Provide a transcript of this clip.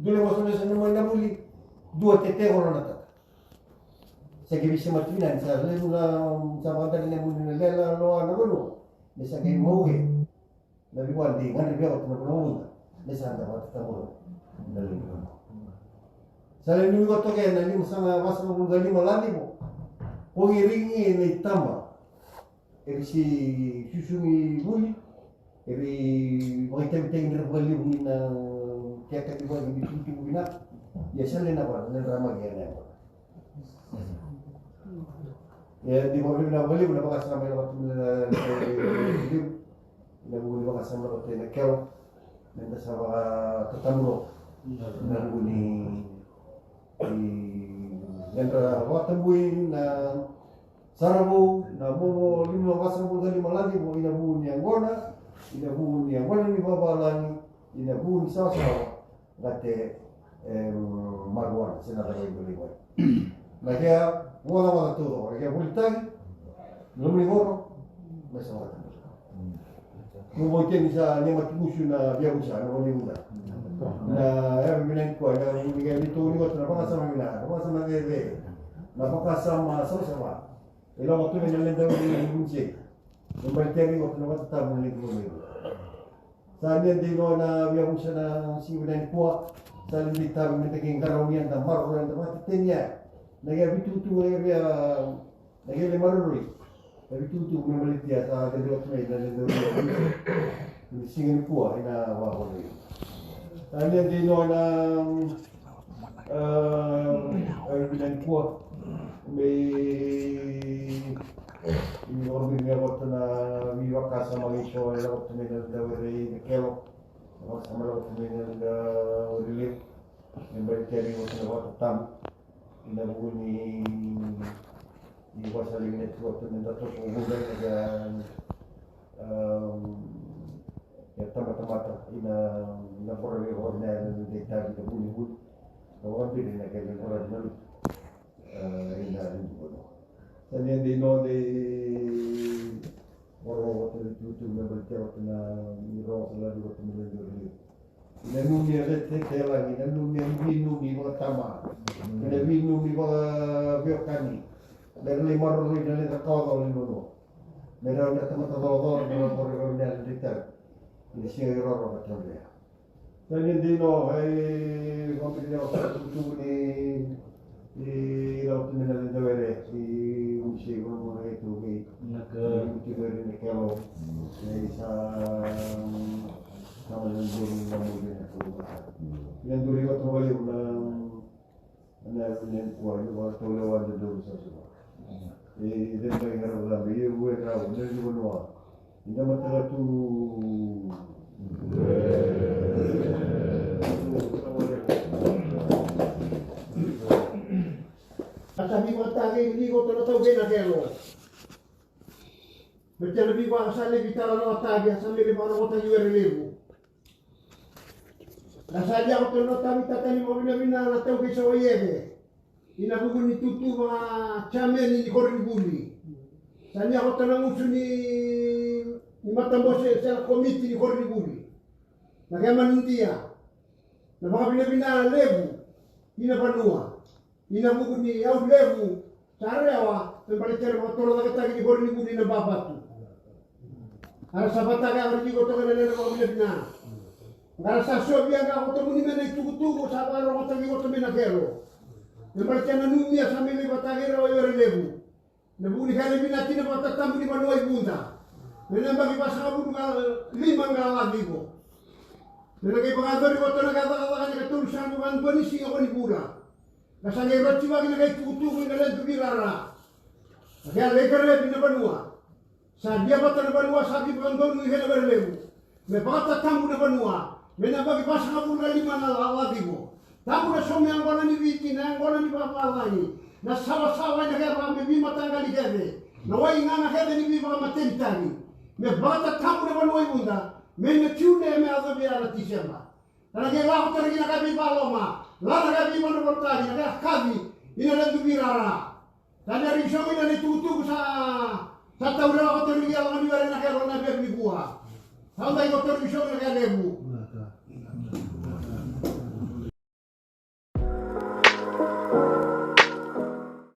dule wasone sana mo na muli dua tete orang nata sa gibi si matinan sa lelu na sa mata ni muli na lela lo ana bono ne sa gibi mo na biwan di ngani biwa tuna bono ne sa anda mata bono na lelu sa lelu ko to ke na ni musanga wasa mo gali malani mo pongiringi ni tamba si susumi muli eri tem na bali na kaya kati ko ni tutu bina ya sale na ba na drama gaya na ya di mobil na bali na baka sama na waktu na buli baka sama waktu na kero na sa tatamulo na buli na waktu buli na sarabu na mo lima basa mo gali malagi mo inabu ni angona ni babalani inabu ni sawa gate marwan sena da buli boy na kaya wala todo kaya bultagi lumni goro mesa wala mo boy ken sa ni matibusu na biabusa na wali muda na binen ko na ni ngi to ni ko na baka sama mina baka sama gede na baka sama sama ilo mo tuwe nyo lenda ni bunche umbalteri ko na matatabu ni ko sa niyan din na biabusa na sibunan ko sa limitado ni taking karawyan na marwan na matitenya nagabitutu nagale maruri nagabitutu mo malitia sa gadot na ina ni singin ko ina wa ni niyan din na bilan ko may inorbi nga ko na wiwa ka sa mga isyo ay ako tuminag na wari kelo ako sa mga tuminag na wari yung baliteri ko na wata tam inabuo ni iwa sa lingnet ko tuminag to kung hulay ya tama-tama ina porami ko na daytagi na buli-buli na wabili na kaya orang na ina rin ko Tanya di no de orang waktu itu na berita waktu na miro selalu waktu melaju ina nuni rete lagi ina nuni vinu ni mga tama ina vinu ni mga biokani dari lima rin na nita kawaw ni nuno meron na tamatadodor na mga na nita ina siya iroro na tawaya tanya di no ay pamilya waktu itu ni laut ni na dawere si ko mga ito kay nagtiberi ni kelo sa duri na muli na ko yan duri ko tawali na ano ko ano ba tawlawan na duri sa suba then may harap lang may uwe na ako na liwan mo hindi matala to sabi ko tagi hindi ko tunatawin na kelo. Betul lebih kuat asal kita lalu tagi asal lebih mana ko tayo relevo. Nasa dia ko tunatawin tatani mo bina na tayo kay sa oyebe. Inabugo ni tutu mga chamen ni koribuli. Sanya ko tananguso ni matambose sa komite ni koribuli. Nagaman dia. Na mga bina levo. Inapanua. Inabugo ni au levu sarewa tempalitere motoro da kita ni gorni budi na babatu ara sabata ga orji ko to ga na ko bilebna ngara sa so biya ga ko to muni mena tugu sabaro ko to mi ko to mena kero tempalitere na numia sa mi batagero o yore levu na budi kali bina tina bata tambu ni banoi bunda mena bagi pasang abu ga lima ga lagi ko mena kay pagadori ko to na ga ka tulisan ko an bonisi ko ni pura Nasa ngayon siya na kay tutukoy na lang tumirara. Kaya legal na binabanua. Sa dia bata na banua sabi ko ang doon na berlebu. May bata tamu na banua. May nabagi pa sa kapula lima na lawagi mo. Tamu na somi ang wala ni Viti na ang wala ni Papalani. Na sawa-sawa na kaya may bima tanggal ni Kede. Naway nga na kaya ni bima matentani. May bata tamu na banua ibunda. May natune may azabi ala tisyama. Talaga lahat talaga na kami paloma. Lala kami mana bertanya, ada kami ini ada birara. Tanya risau ini ada tutup sa tahu dah kotor dia orang ni orang nak orang nak beli buah. Tahu tak kotor risau nak lebu.